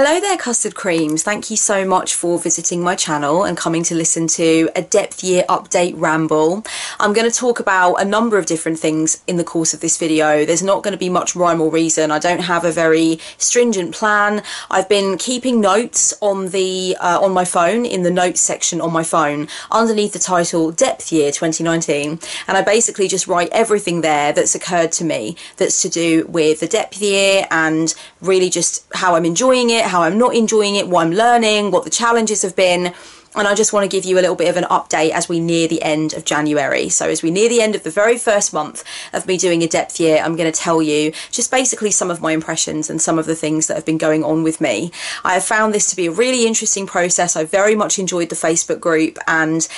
Hello there, custard creams. Thank you so much for visiting my channel and coming to listen to a depth year update ramble. I'm going to talk about a number of different things in the course of this video. There's not going to be much rhyme or reason. I don't have a very stringent plan. I've been keeping notes on my phone, in the notes section on my phone, underneath the title Depth Year 2019, and I basically just write everything there that's occurred to me that's to do with the depth year and really just how I'm enjoying it, how I'm not enjoying it, what I'm learning, what the challenges have been. And I just want to give you a little bit of an update as we near the end of January. So as we near the end of the very first month of me doing a depth year, I'm going to tell you just basically some of my impressions and some of the things that have been going on with me. I have found this to be a really interesting process. I very much enjoyed the Facebook group, and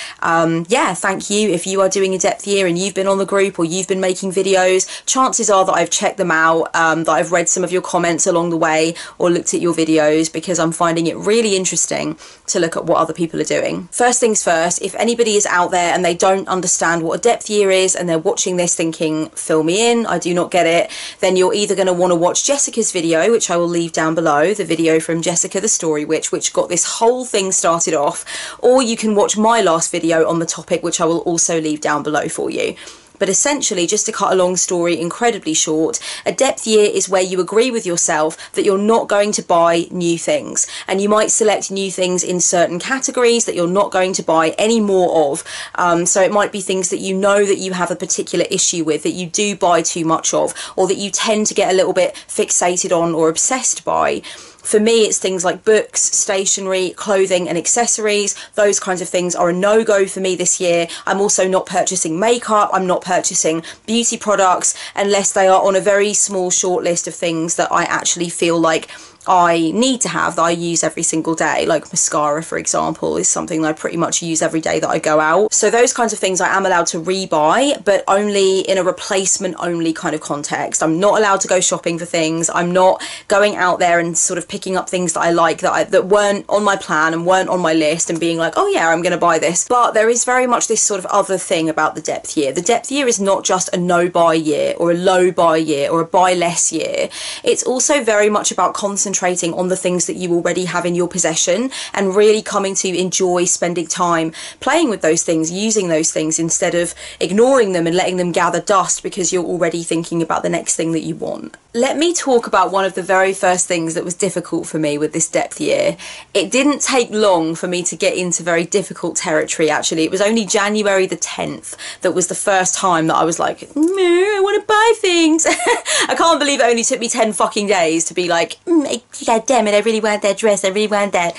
yeah, thank you. If you are doing a depth year and you've been on the group or you've been making videos, chances are that I've checked them out, that I've read some of your comments along the way or looked at your videos, because I'm finding it really interesting to look at what other people are doing. First things first, if anybody is out there and they don't understand what a depth year is and they're watching this thinking, fill me in, I do not get it, then you're either going to want to watch Jessica's video, which I will leave down below, the video from Jessica the Story Witch, which got this whole thing started off, or you can watch my last video on the topic, which I will also leave down below for you. But essentially, just to cut a long story incredibly short, a depth year is where you agree with yourself that you're not going to buy new things. And you might select new things in certain categories that you're not going to buy any more of. So it might be things that you know that you have a particular issue with, that you do buy too much of, or that you tend to get a little bit fixated on or obsessed by. For me, it's things like books, stationery, clothing and accessories. Those kinds of things are a no-go for me this year. I'm also not purchasing makeup. I'm not purchasing beauty products unless they are on a very small short list of things that I actually feel like I need to have, that I use every single day. Like mascara, for example, is something that I pretty much use every day that I go out. So those kinds of things I am allowed to rebuy, but only in a replacement only kind of context. I'm not allowed to go shopping for things. I'm not going out there and sort of picking up things that I like that weren't on my plan and weren't on my list and being like, oh yeah, I'm going to buy this. But there is very much this sort of other thing about the depth year. The depth year is not just a no buy year or a low buy year or a buy less year. It's also very much about concentrating on the things that you already have in your possession and really coming to enjoy spending time playing with those things, using those things, instead of ignoring them and letting them gather dust because you're already thinking about the next thing that you want. Let me talk about one of the very first things that was difficult for me with this depth year. It didn't take long for me to get into very difficult territory, actually. It was only January the 10th that was the first time that I was like, I want to buy things. I can't believe it only took me 10 fucking days to be like, God damn it, I really want that dress, I really want that.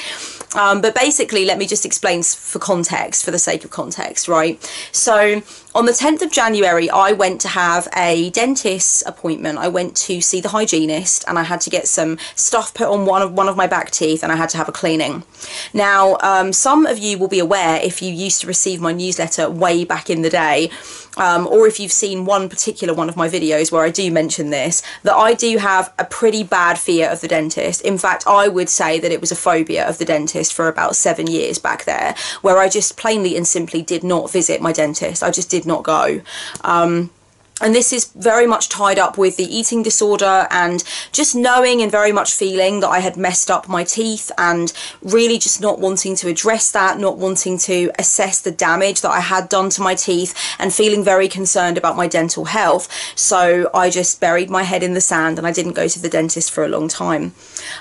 But basically, let me just explain for context, for the sake of context, right? So on the 10th of January, I went to have a dentist's appointment. I went to see the hygienist and I had to get some stuff put on one of my back teeth, and I had to have a cleaning. Now, some of you will be aware, if you used to receive my newsletter way back in the day, or if you've seen one of my videos where I do mention this, that I do have a pretty bad fear of the dentist. In fact, I would say that it was a phobia of the dentist for about 7 years back there, where I just plainly and simply did not visit my dentist. I just did not go. And this is very much tied up with the eating disorder and just knowing and very much feeling that I had messed up my teeth, and really just not wanting to address that, not wanting to assess the damage that I had done to my teeth, and feeling very concerned about my dental health. So I just buried my head in the sand and I didn't go to the dentist for a long time.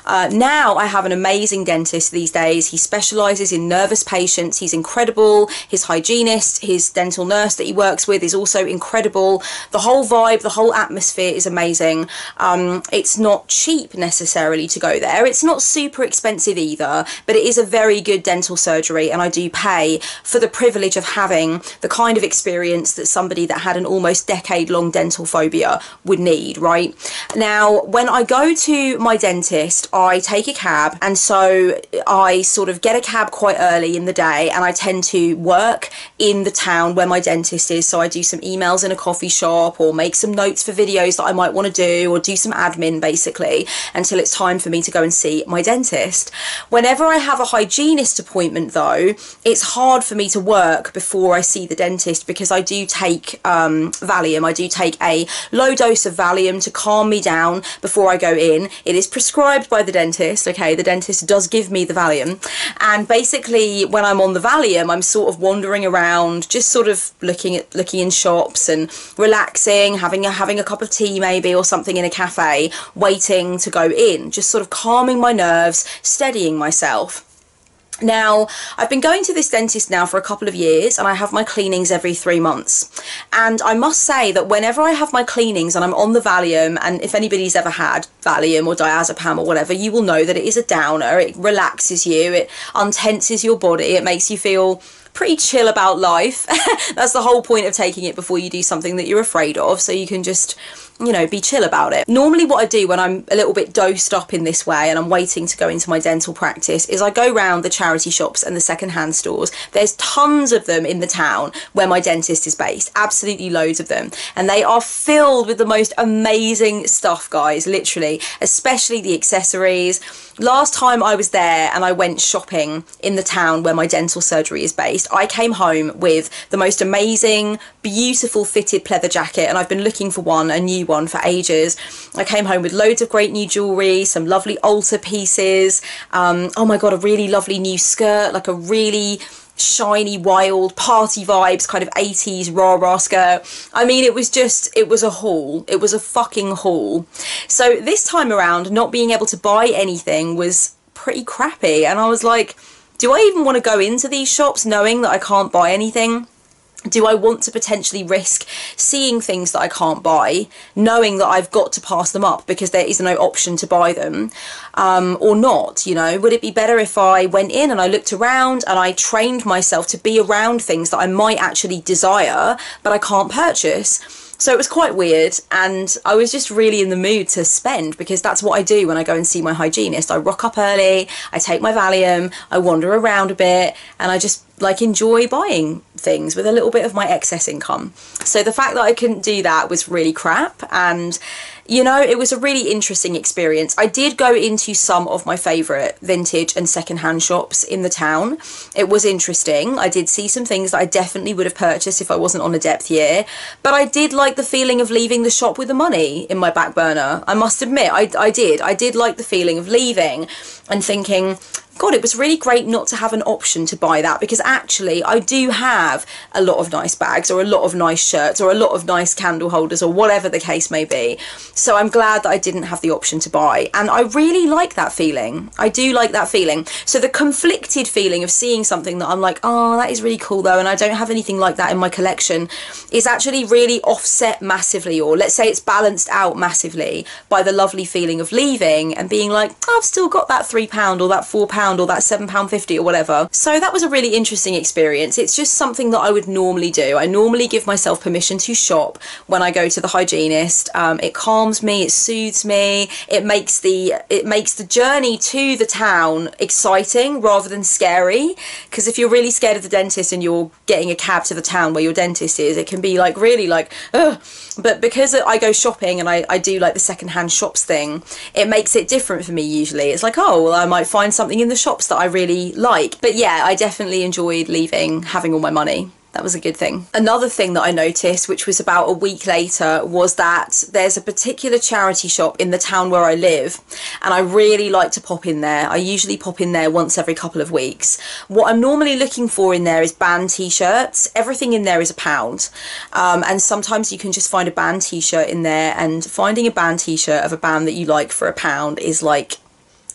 Now I have an amazing dentist these days. He specialises in nervous patients. He's incredible. His hygienist, his dental nurse that he works with is also incredible. The whole vibe, the whole atmosphere is amazing. It's not cheap necessarily to go there. It's not super expensive either, but it is a very good dental surgery, and I do pay for the privilege of having the kind of experience that somebody that had an almost decade-long dental phobia would need, right? Now, when I go to my dentist, I take a cab, and so I sort of get a cab quite early in the day, and I tend to work in the town where my dentist is, so I do some emails in a coffee shop, shop or make some notes for videos that I might want to do, or do some admin basically until it's time for me to go and see my dentist. Whenever I have a hygienist appointment though, it's hard for me to work before I see the dentist, because I do take Valium. I do take a low dose of Valium to calm me down before I go in. It is prescribed by the dentist, okay? The dentist does give me the Valium, and basically when I'm on the Valium, I'm sort of wandering around, just sort of looking in shops and relaxing, having a cup of tea maybe or something in a cafe, waiting to go in, just sort of calming my nerves, steadying myself. Now, I've been going to this dentist now for a couple of years, and I have my cleanings every 3 months. And I must say that whenever I have my cleanings and I'm on the Valium, and if anybody's ever had Valium or diazepam or whatever, you will know that it is a downer. It relaxes you, it untenses your body, it makes you feel pretty chill about life. That's the whole point of taking it before you do something that you're afraid of, so you can just, you know, be chill about it. Normally what I do when I'm a little bit dosed up in this way and I'm waiting to go into my dental practice is I go round the charity shops and the second-hand stores. There's tons of them in the town where my dentist is based, absolutely loads of them, and they are filled with the most amazing stuff, guys, literally, especially the accessories. Last time I was there and I went shopping in the town where my dental surgery is based, I came home with the most amazing, beautiful fitted pleather jacket, and I've been looking for one, a new one, for ages. I came home with loads of great new jewellery, some lovely altar pieces, oh my god, a really lovely new skirt, like a really shiny, wild, party vibes, kind of 80s rah-rah skirt. I mean, it was a haul. It was a fucking haul. So this time around, not being able to buy anything was pretty crappy, and I was like, do I even want to go into these shops knowing that I can't buy anything? Do I want to potentially risk seeing things that I can't buy, knowing that I've got to pass them up because there is no option to buy them, or not? You know, would it be better if I went in and I looked around and I trained myself to be around things that I might actually desire but I can't purchase? So it was quite weird, and I was just really in the mood to spend, because that's what I do when I go and see my hygienist. I rock up early, I take my Valium, I wander around a bit, and I just like enjoy buying things with a little bit of my excess income. So the fact that I couldn't do that was really crap, and you know, it was a really interesting experience. I did go into some of my favourite vintage and second-hand shops in the town. It was interesting. I did see some things that I definitely would have purchased if I wasn't on a depth year, but I did like the feeling of leaving the shop with the money in my back burner. I must admit, I did like the feeling of leaving and thinking, God, it was really great not to have an option to buy that, because actually I do have a lot of nice bags or a lot of nice shirts or a lot of nice candle holders or whatever the case may be. So I'm glad that I didn't have the option to buy, and I really like that feeling. I do like that feeling. So the conflicted feeling of seeing something that I'm like, oh, that is really cool though, and I don't have anything like that in my collection, is actually really offset massively, or let's say it's balanced out massively by the lovely feeling of leaving and being like, oh, I've still got that £3 or that £4 or that £7.50 or whatever. So that was a really interesting experience. It's just something that I would normally do. I normally give myself permission to shop when I go to the hygienist. It calms me, it soothes me, it makes the journey to the town exciting rather than scary, because if you're really scared of the dentist and you're getting a cab to the town where your dentist is, it can be like really like, ugh. But because I go shopping and I do like the second-hand shops thing, it makes it different for me usually. It's like, oh, well, I might find something in the shops that I really like. But yeah, I definitely enjoyed leaving, having all my money. That was a good thing. Another thing that I noticed, which was about a week later, was that there's a particular charity shop in the town where I live, and I really like to pop in there. I usually pop in there once every couple of weeks. What I'm normally looking for in there is band t-shirts. Everything in there is £1. And sometimes you can just find a band t-shirt in there, and finding a band t-shirt of a band that you like for £1 is like,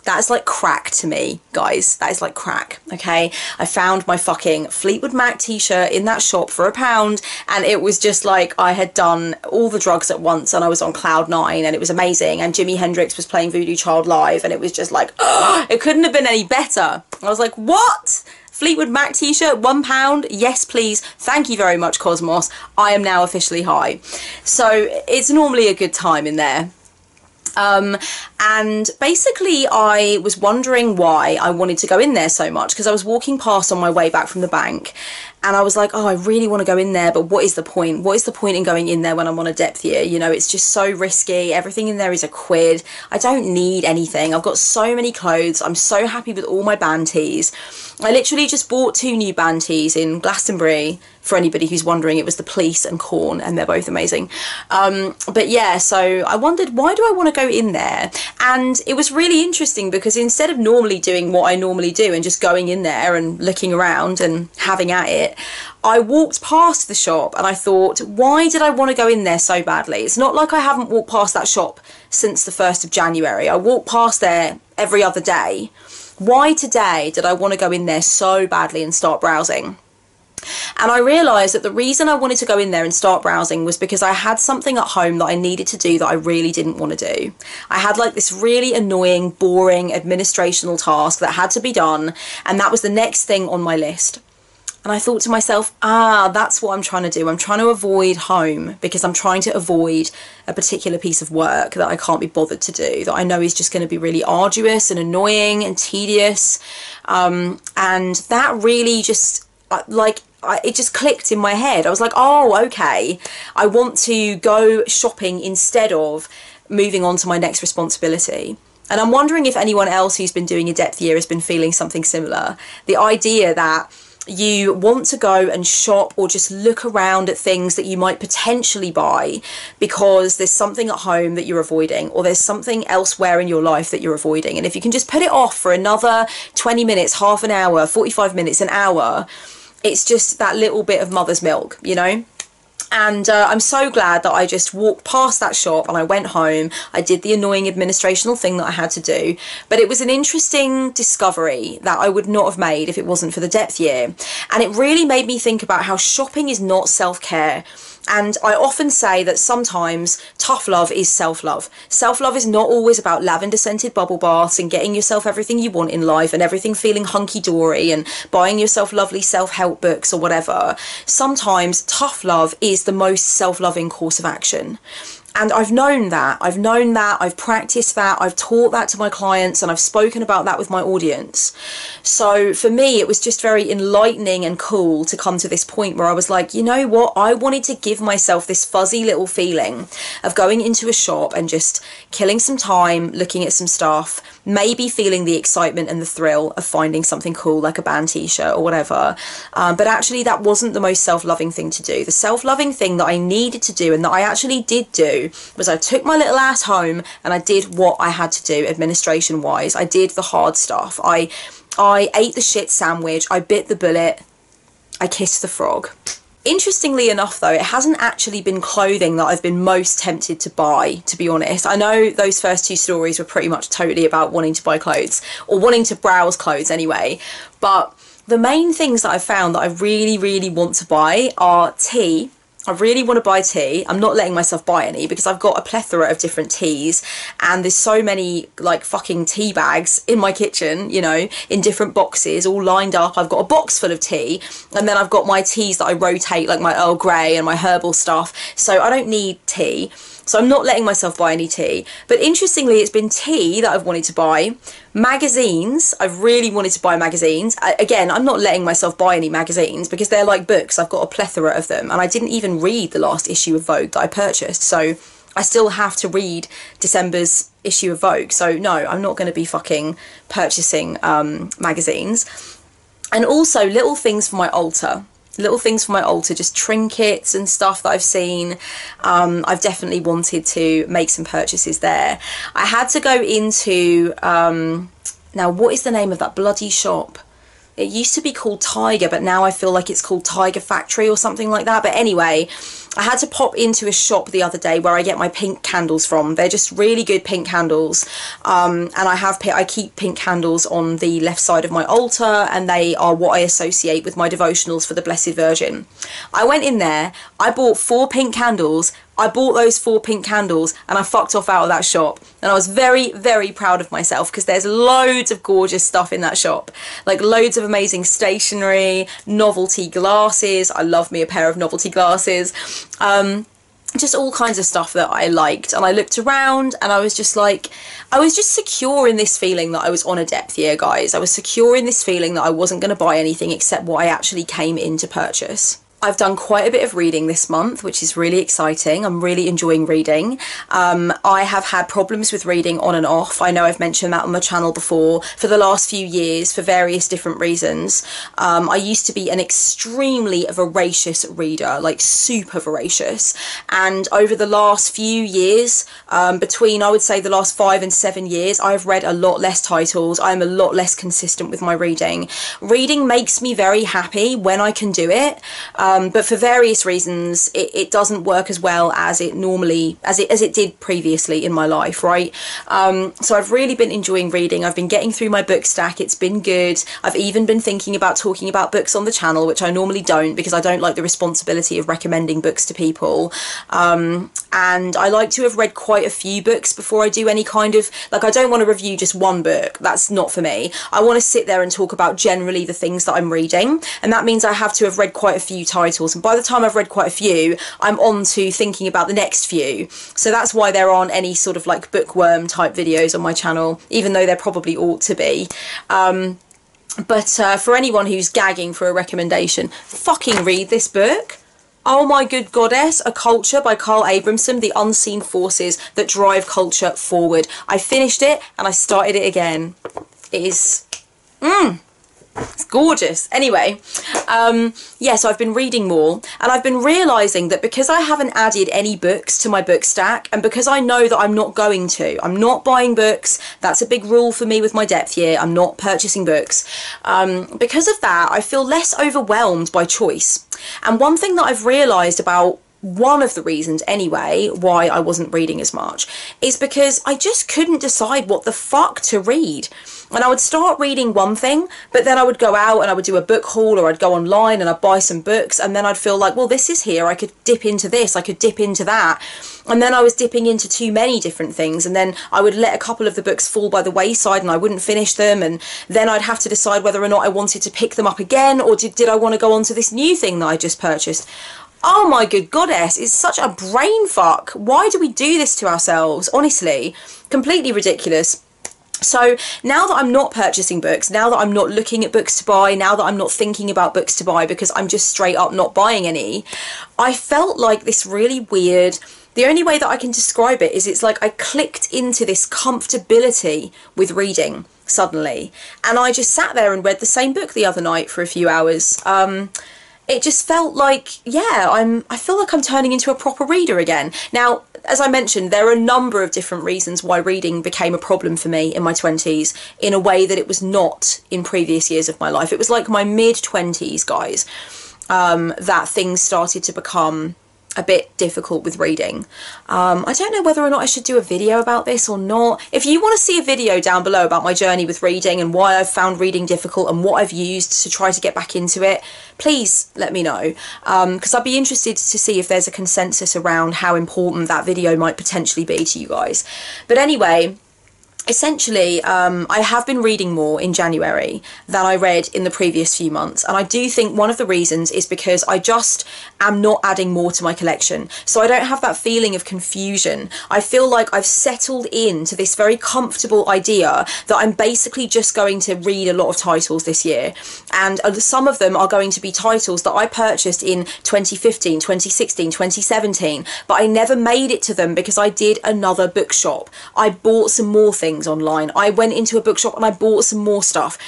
that's like crack to me, guys. That is like crack, okay? I found my fucking Fleetwood Mac t-shirt in that shop for £1, and it was just like I had done all the drugs at once and I was on cloud 9, and it was amazing. And Jimi Hendrix was playing Voodoo Child live, and it was just like, oh, it couldn't have been any better. I was like, what? Fleetwood Mac t-shirt, £1? Yes, please. Thank you very much, Cosmos. I am now officially high. So it's normally a good time in there. And basically I was wondering why I wanted to go in there so much, because I was walking past on my way back from the bank, And I was like, oh, I really want to go in there, but what is the point? What is the point in going in there when I'm on a depth year? You know, it's just so risky. Everything in there is a quid. I don't need anything. I've got so many clothes. I'm so happy with all my band tees. I literally just bought 2 new band tees in Glastonbury. For anybody who's wondering, it was the Police and Corn, and they're both amazing. But yeah, so I wondered, why do I want to go in there? And it was really interesting because instead of normally doing what I normally do and just going in there and looking around and having at it, I walked past the shop and I thought, why did I want to go in there so badly? It's not like I haven't walked past that shop since the 1st of January. I walk past there every other day. Why today did I want to go in there so badly and start browsing? And I realised that the reason I wanted to go in there and start browsing was because I had something at home that I needed to do that I really didn't want to do. I had like this really annoying, boring administrational task that had to be done, and that was the next thing on my list. And I thought to myself, that's what I'm trying to do. I'm trying to avoid home because I'm trying to avoid a particular piece of work that I can't be bothered to do, that I know is just going to be really arduous and annoying and tedious. And that really just, it just clicked in my head. I was like, oh, okay, I want to go shopping instead of moving on to my next responsibility. And I'm wondering if anyone else who's been doing a depth year has been feeling something similar. The idea that you want to go and shop or just look around at things that you might potentially buy because there's something at home that you're avoiding, or there's something elsewhere in your life that you're avoiding. And if you can just put it off for another 20 minutes, half an hour, 45 minutes, an hour, it's just that little bit of mother's milk, you know? And I'm so glad that I just walked past that shop and I went home. I did the annoying administrational thing that I had to do. But it was an interesting discovery that I would not have made if it wasn't for the depth year. And it really made me think about how shopping is not self-care. And I often say that sometimes tough love is self-love. Self-love is not always about lavender-scented bubble baths and getting yourself everything you want in life and everything feeling hunky-dory and buying yourself lovely self-help books or whatever. Sometimes tough love is the most self-loving course of action. And I've known that, I've practiced that, I've taught that to my clients, and I've spoken about that with my audience. So for me, it was just very enlightening and cool to come to this point where I was like, you know what, I wanted to give myself this fuzzy little feeling of going into a shop and just killing some time, looking at some stuff, maybe feeling the excitement and the thrill of finding something cool like a band t-shirt or whatever. But actually that wasn't the most self-loving thing to do. The self-loving thing that I needed to do, and that I actually did do, was I took my little ass home and I did what I had to do administration wise. I did the hard stuff. I ate the shit sandwich, I bit the bullet, I kissed the frog. Interestingly enough though, it hasn't actually been clothing that I've been most tempted to buy, to be honest. I know those first 2 stories were pretty much totally about wanting to buy clothes, or wanting to browse clothes anyway, but the main things that I've found that I really want to buy are tea. I really want to buy tea. I'm not letting myself buy any because I've got a plethora of different teas, and there's so many like fucking tea bags in my kitchen, you know, in different boxes all lined up. I've got a box full of tea, and then I've got my teas that I rotate, like my Earl Grey and my herbal stuff. So I don't need tea. So I'm not letting myself buy any tea. But interestingly, it's been tea that I've wanted to buy. Magazines, I've really wanted to buy magazines. Again, I'm not letting myself buy any magazines because they're like books. I've got a plethora of them. And I didn't even read the last issue of Vogue that I purchased. So I still have to read December's issue of Vogue. So no, I'm not going to be fucking purchasing magazines. And also little things for my altar. Just trinkets and stuff that I've seen. I've definitely wanted to make some purchases there. I had to go into, now what is the name of that bloody shop? It used to be called Tiger, but now I feel like it's called Tiger Factory or something like that. But anyway, I had to pop into a shop the other day where I get my pink candles from. They're just really good pink candles. And I keep pink candles on the left side of my altar, and they are what I associate with my devotionals for the Blessed Virgin. I went in there, I bought 4 pink candles. I bought those 4 pink candles and I fucked off out of that shop. And I was very proud of myself because there's loads of gorgeous stuff in that shop. Like loads of amazing stationery, novelty glasses. I love me a pair of novelty glasses. just all kinds of stuff that I liked. And I looked around and I was just like, I was just secure in this feeling that I was on a depth year, guys. I was secure in this feeling that I wasn't going to buy anything except what I actually came in to purchase. I've done quite a bit of reading this month, which is really exciting. I'm really enjoying reading. I have had problems with reading on and off. I know I've mentioned that on the channel before for the last few years for various different reasons. I used to be an extremely voracious reader, like super voracious. And over the last few years, between I would say the last 5 and 7 years, I've read a lot less titles. I'm a lot less consistent with my reading. Reading makes me very happy when I can do it. But for various reasons, it doesn't work as well as it normally, as it did previously in my life, right? So I've really been enjoying reading. I've been getting through my book stack. It's been good. I've even been thinking about talking about books on the channel, which I normally don't because I don't like the responsibility of recommending books to people. And I like to have read quite a few books before I do any kind of, like, I don't want to review just one book. That's not for me. I want to sit there and talk about generally the things that I'm reading. And that means I have to have read quite a few titles. And by the time I've read quite a few, I'm on to thinking about the next few. So that's why there aren't any sort of like bookworm type videos on my channel, even though there probably ought to be. But for anyone who's gagging for a recommendation, fucking read this book. Oh my good goddess, A Culture by Carl Abramson, The Unseen Forces That Drive Culture Forward. I finished it and I started it again. It is, it's gorgeous. Anyway, yeah, so I've been reading more and I've been realising that because I haven't added any books to my book stack and because I know that I'm not going to, I'm not buying books. That's a big rule for me with my depth year. I'm not purchasing books. Because of that, I feel less overwhelmed by choice. And one thing that I've realised about one of the reasons anyway why I wasn't reading as much is because I just couldn't decide what the fuck to read. And I would start reading one thing, but then I would go out and I would do a book haul or I'd go online and I'd buy some books and then I'd feel like, well, this is here, I could dip into this, I could dip into that. And then I was dipping into too many different things and then I would let a couple of the books fall by the wayside and I wouldn't finish them, and then I'd have to decide whether or not I wanted to pick them up again or did I want to go on to this new thing that I just purchased. Oh my good goddess, it's such a brain fuck. Why do we do this to ourselves? Honestly, completely ridiculous. So now that I'm not purchasing books, now that I'm not looking at books to buy, now that I'm not thinking about books to buy because I'm just straight up not buying any, I felt like this really weird, the only way that I can describe it is it's like I clicked into this comfortability with reading suddenly. And I just sat there and read the same book the other night for a few hours. It just felt like, yeah, I feel like I'm turning into a proper reader again. Now, as I mentioned, there are a number of different reasons why reading became a problem for me in my 20s in a way that it was not in previous years of my life. It was like my mid-20s, guys, that things started to become a bit difficult with reading. I don't know whether or not I should do a video about this or not. If you want to see a video down below about my journey with reading and why I've found reading difficult and what I've used to try to get back into it, please let me know, because I'd be interested to see if there's a consensus around how important that video might potentially be to you guys. But anyway, essentially, I have been reading more in January than I read in the previous few months. And I do think one of the reasons is because I just am not adding more to my collection. So I don't have that feeling of confusion. I feel like I've settled into this very comfortable idea that I'm basically just going to read a lot of titles this year. And some of them are going to be titles that I purchased in 2015, 2016, 2017, but I never made it to them because I did another bookshop. I bought some more things online. I went into a bookshop and I bought some more stuff.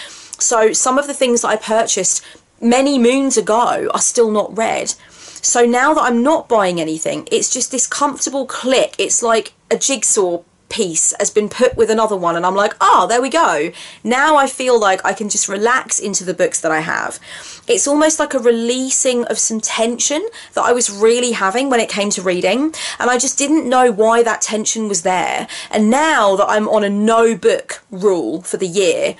So some of the things that I purchased many moons ago are still not read. So now that I'm not buying anything, it's just this comfortable click. It's like a jigsaw piece has been put with another one and I'm like, oh, there we go. Now I feel like I can just relax into the books that I have. It's almost like a releasing of some tension that I was really having when it came to reading, and I just didn't know why that tension was there. And now that I'm on a no book rule for the year,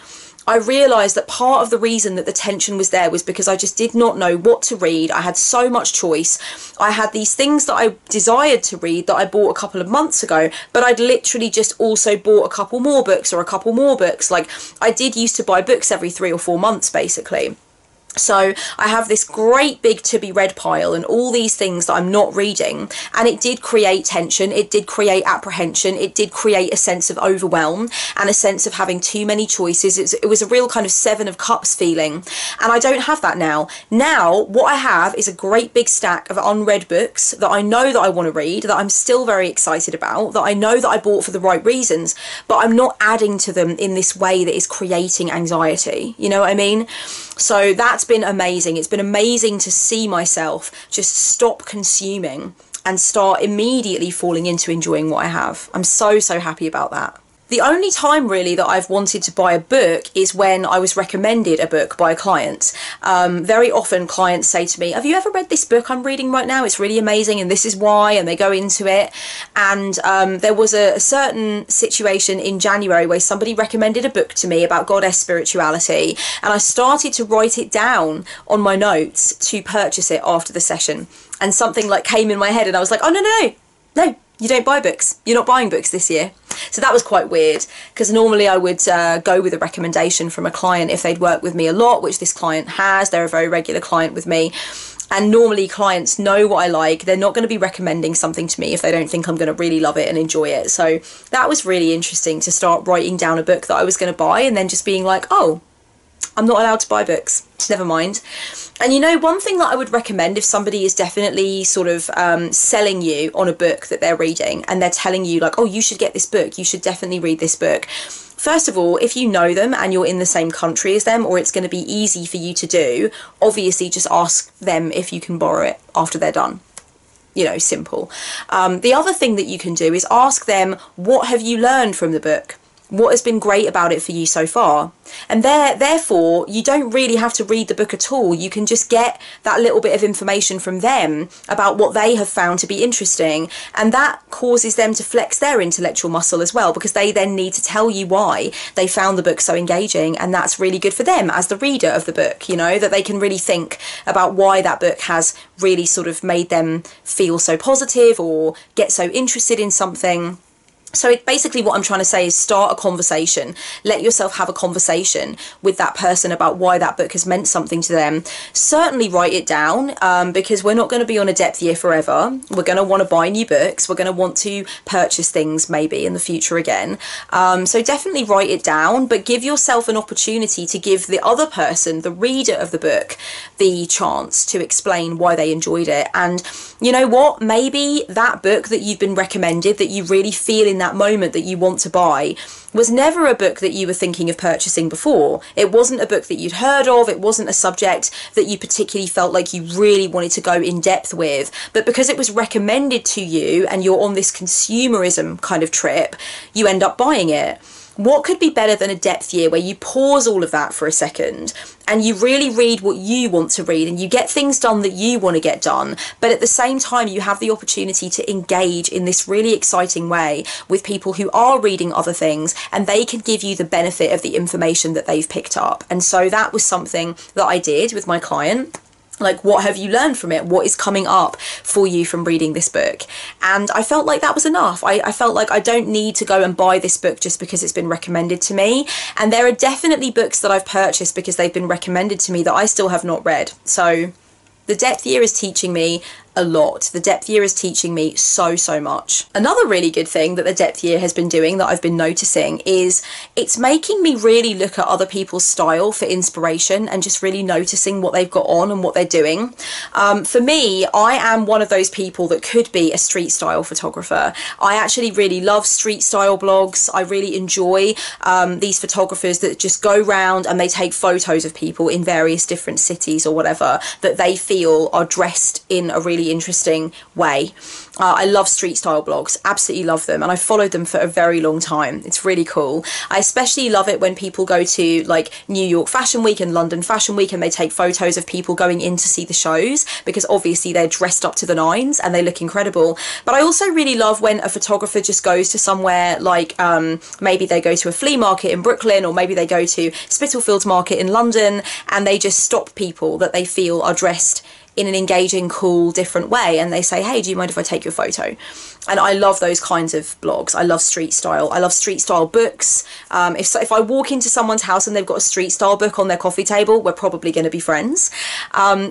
I realised that part of the reason that the tension was there was because I just did not know what to read. I had so much choice. I had these things that I desired to read that I bought a couple of months ago, but I'd literally just also bought a couple more books or a couple more books. Like, I did used to buy books every 3 or 4 months, basically. So I have this great big to be read pile and all these things that I'm not reading, and it did create tension, it did create apprehension, it did create a sense of overwhelm and a sense of having too many choices. It was a real kind of 7 of Cups feeling, and I don't have that now. Now what I have is a great big stack of unread books that I know that I want to read, that I'm still very excited about, that I know that I bought for the right reasons, but I'm not adding to them in this way that is creating anxiety. You know what I mean? So that's been amazing. It's been amazing to see myself just stop consuming and start immediately falling into enjoying what I have. I'm so happy about that. The only time really that I've wanted to buy a book is when I was recommended a book by a client. Very often clients say to me, have you ever read this book I'm reading right now? It's really amazing and this is why, and they go into it. And there was a certain situation in January where somebody recommended a book to me about goddess spirituality, and I started to write it down on my notes to purchase it after the session. And something like came in my head and I was like, oh no, you don't buy books. You're not buying books this year. So that was quite weird, because normally I would go with a recommendation from a client if they'd worked with me a lot, which this client has. They're a very regular client with me. And normally clients know what I like. They're not going to be recommending something to me if they don't think I'm going to really love it and enjoy it. So that was really interesting to start writing down a book that I was going to buy and then just being like, oh, I'm not allowed to buy books. Never mind. And you know, one thing that I would recommend if somebody is definitely sort of selling you on a book that they're reading and they're telling you like, oh, you should get this book, you should definitely read this book. First of all, if you know them and you're in the same country as them, or it's going to be easy for you to do, obviously just ask them if you can borrow it after they're done. You know, simple. The other thing that you can do is ask them, what have you learned from the book? What has been great about it for you so far? And therefore, you don't really have to read the book at all. You can just get that little bit of information from them about what they have found to be interesting. And that causes them to flex their intellectual muscle as well, because they then need to tell you why they found the book so engaging. And that's really good for them as the reader of the book, you know, that they can really think about why that book has really sort of made them feel so positive or get so interested in something. So basically what I'm trying to say is start a conversation. Let yourself have a conversation with that person about why that book has meant something to them. Certainly write it down, because we're not going to be on a depth year forever. We're going to want to buy new books. We're going to want to purchase things maybe in the future again. So definitely write it down, but give yourself an opportunity to give the other person, the reader of the book, the chance to explain why they enjoyed it. And you know what? Maybe that book that you've been recommended, that you really feel in that moment that you want to buy, was never a book that you were thinking of purchasing before. It wasn't a book that you'd heard of. It wasn't a subject that you particularly felt like you really wanted to go in depth with. But because it was recommended to you and you're on this consumerism kind of trip, you end up buying it. What could be better than a depth year where you pause all of that for a second and you really read what you want to read and you get things done that you want to get done, but at the same time you have the opportunity to engage in this really exciting way with people who are reading other things, and they can give you the benefit of the information that they've picked up. And so that was something that I did with my client. Like, what have you learned from it? What is coming up for you from reading this book? And I felt like that was enough. I felt like I don't need to go and buy this book just because it's been recommended to me. And there are definitely books that I've purchased because they've been recommended to me that I still have not read. So the depth year is teaching me a lot. The depth year is teaching me so much. Another really good thing that the depth year has been doing that I've been noticing is it's making me really look at other people's style for inspiration and just really noticing what they've got on and what they're doing. For me, I am one of those people that could be a street style photographer. I actually really love street style blogs. I really enjoy these photographers that just go round and they take photos of people in various different cities or whatever that they feel are dressed in a really interesting way. I love street style blogs, absolutely love them, and I followed them for a very long time. It's really cool. I especially love it when people go to like New York Fashion Week and London Fashion Week and they take photos of people going in to see the shows, because obviously they're dressed up to the nines and they look incredible. But I also really love when a photographer just goes to somewhere like maybe they go to a flea market in Brooklyn, or maybe they go to Spitalfields Market in London, and they just stop people that they feel are dressed in an engaging, cool, different way, and they say, hey, do you mind if I take your photo? And I love those kinds of blogs. I love street style. I love street style books. If I walk into someone's house and they've got a street style book on their coffee table, we're probably going to be friends.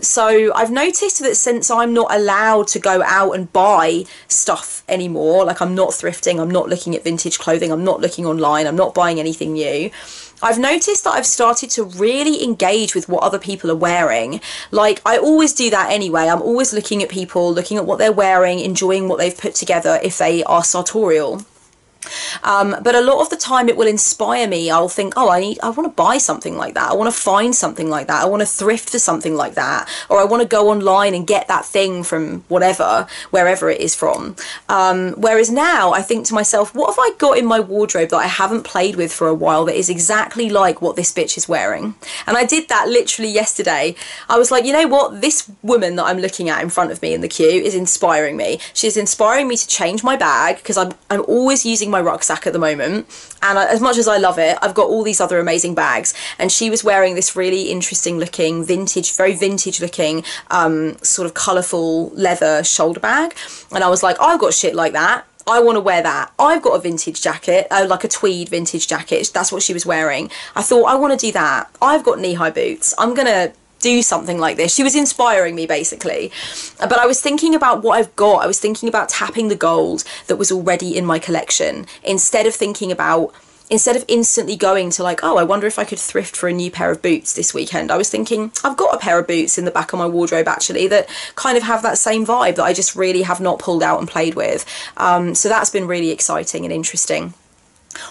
So I've noticed that since I'm not allowed to go out and buy stuff anymore, like I'm not thrifting, I'm not looking at vintage clothing, I'm not looking online, I'm not buying anything new, I've noticed that I've started to really engage with what other people are wearing. Like, I always do that anyway. I'm always looking at people, looking at what they're wearing, enjoying what they've put together if they are sartorial. But a lot of the time it will inspire me. I'll think, oh, I want to buy something like that. I want to find something like that. I want to thrift for something like that. Or I want to go online and get that thing from wherever it is from. Whereas now I think to myself, what have I got in my wardrobe that I haven't played with for a while that is exactly like what this bitch is wearing? And I did that literally yesterday. I was like, you know what? This woman that I'm looking at in front of me in the queue is inspiring me. She's inspiring me to change my bag, because I'm always using my rucksack at the moment, and as much as I love it, I've got all these other amazing bags, and she was wearing this really interesting looking very vintage looking sort of colourful leather shoulder bag, and I was like, I've got shit like that, I want to wear that. I've got a vintage jacket, like a tweed vintage jacket, that's what she was wearing. I thought, I want to do that. I've got knee-high boots, I'm gonna do something like this. She was inspiring me basically. But I was thinking about what I've got. I was thinking about tapping the gold that was already in my collection, instead of instantly going to like, oh, I wonder if I could thrift for a new pair of boots this weekend. I was thinking, I've got a pair of boots in the back of my wardrobe actually that kind of have that same vibe that I just really have not pulled out and played with. So that's been really exciting and interesting.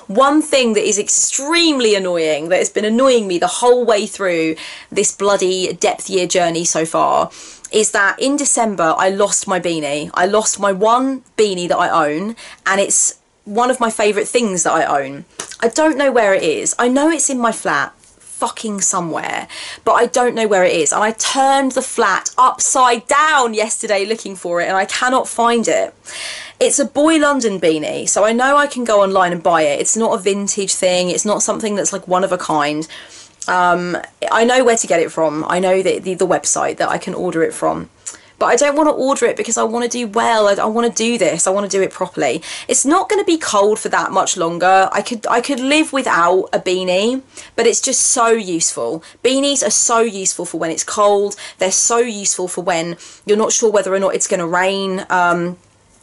One thing that is extremely annoying, that has been annoying me the whole way through this bloody depth year journey so far, is that in December I lost my beanie. I lost my one beanie that I own, and it's one of my favourite things that I own. I don't know where it is. I know it's in my flat fucking somewhere, but I don't know where it is, and I turned the flat upside down yesterday looking for it and I cannot find it. It's a Boy London beanie, so I know I can go online and buy it. It's not a vintage thing, it's not something that's like one of a kind. I know where to get it from. I know the website that I can order it from. But I don't want to order it because I want to do well. I want to do this. I want to do it properly. It's not going to be cold for that much longer. I could live without a beanie, but it's just so useful. Beanies are so useful for when it's cold. They're so useful for when you're not sure whether or not it's going to rain.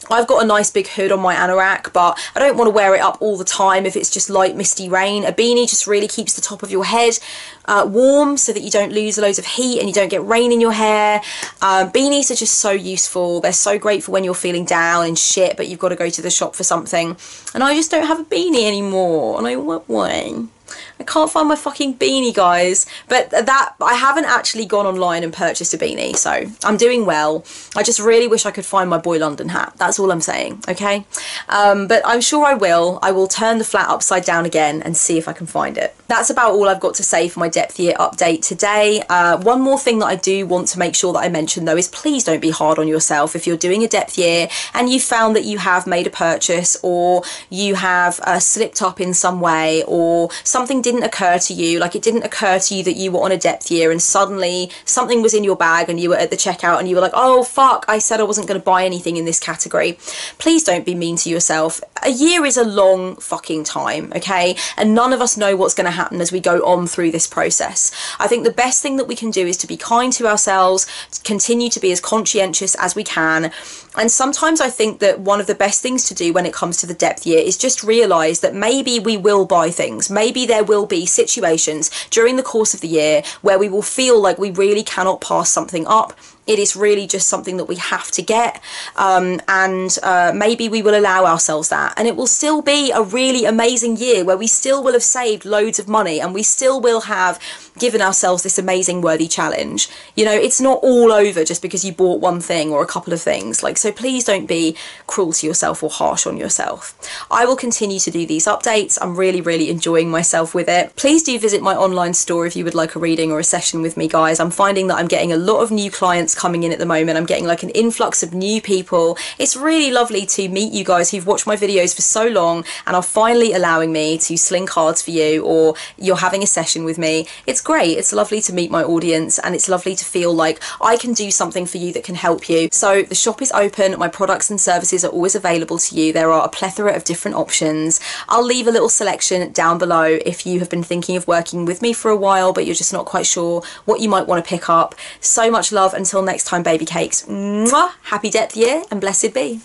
I've got a nice big hood on my anorak, but I don't want to wear it up all the time if it's just light misty rain. A beanie just really keeps the top of your head warm so that you don't lose loads of heat and you don't get rain in your hair. Beanies are just so useful. They're so great for when you're feeling down and shit, but you've got to go to the shop for something. And I just don't have a beanie anymore, and I want one. I can't find my fucking beanie, guys. But I haven't actually gone online and purchased a beanie, so I'm doing well. I just really wish I could find my Boy London hat. That's all I'm saying, okay? But I'm sure I will. I will turn the flat upside down again and see if I can find it. That's about all I've got to say for my depth year update today. One more thing that I do want to make sure that I mention though is please don't be hard on yourself if you're doing a depth year and you found that you have made a purchase, or you have slipped up in some way, or something didn't occur to you, like it didn't occur to you that you were on a depth year and suddenly something was in your bag and you were at the checkout and you were like, oh fuck, I said I wasn't going to buy anything in this category. Please don't be mean to yourself. A year is a long fucking time, okay? And none of us know what's going to happen as we go on through this process. I think the best thing that we can do is to be kind to ourselves, continue to be as conscientious as we can. And sometimes I think that one of the best things to do when it comes to the depth year is just realise that maybe we will buy things. Maybe there will be situations during the course of the year where we will feel like we really cannot pass something up. It is really just something that we have to get, and maybe we will allow ourselves that, and it will still be a really amazing year where we still will have saved loads of money and we still will have given ourselves this amazing worthy challenge. You know, it's not all over just because you bought one thing or a couple of things. Like, so please don't be cruel to yourself or harsh on yourself. I will continue to do these updates. I'm really enjoying myself with it. Please do visit my online store if you would like a reading or a session with me, guys. I'm finding that I'm getting a lot of new clients coming in at the moment. I'm getting like an influx of new people. It's really lovely to meet you guys who've watched my videos for so long and are finally allowing me to sling cards for you, or you're having a session with me. It's great. It's lovely to meet my audience, and it's lovely to feel like I can do something for you that can help you. So the shop is open. My products and services are always available to you. There are a plethora of different options. I'll leave a little selection down below if you have been thinking of working with me for a while but you're just not quite sure what you might want to pick up. So much love. Until next time, baby cakes. Mwah! Happy depth year and blessed be.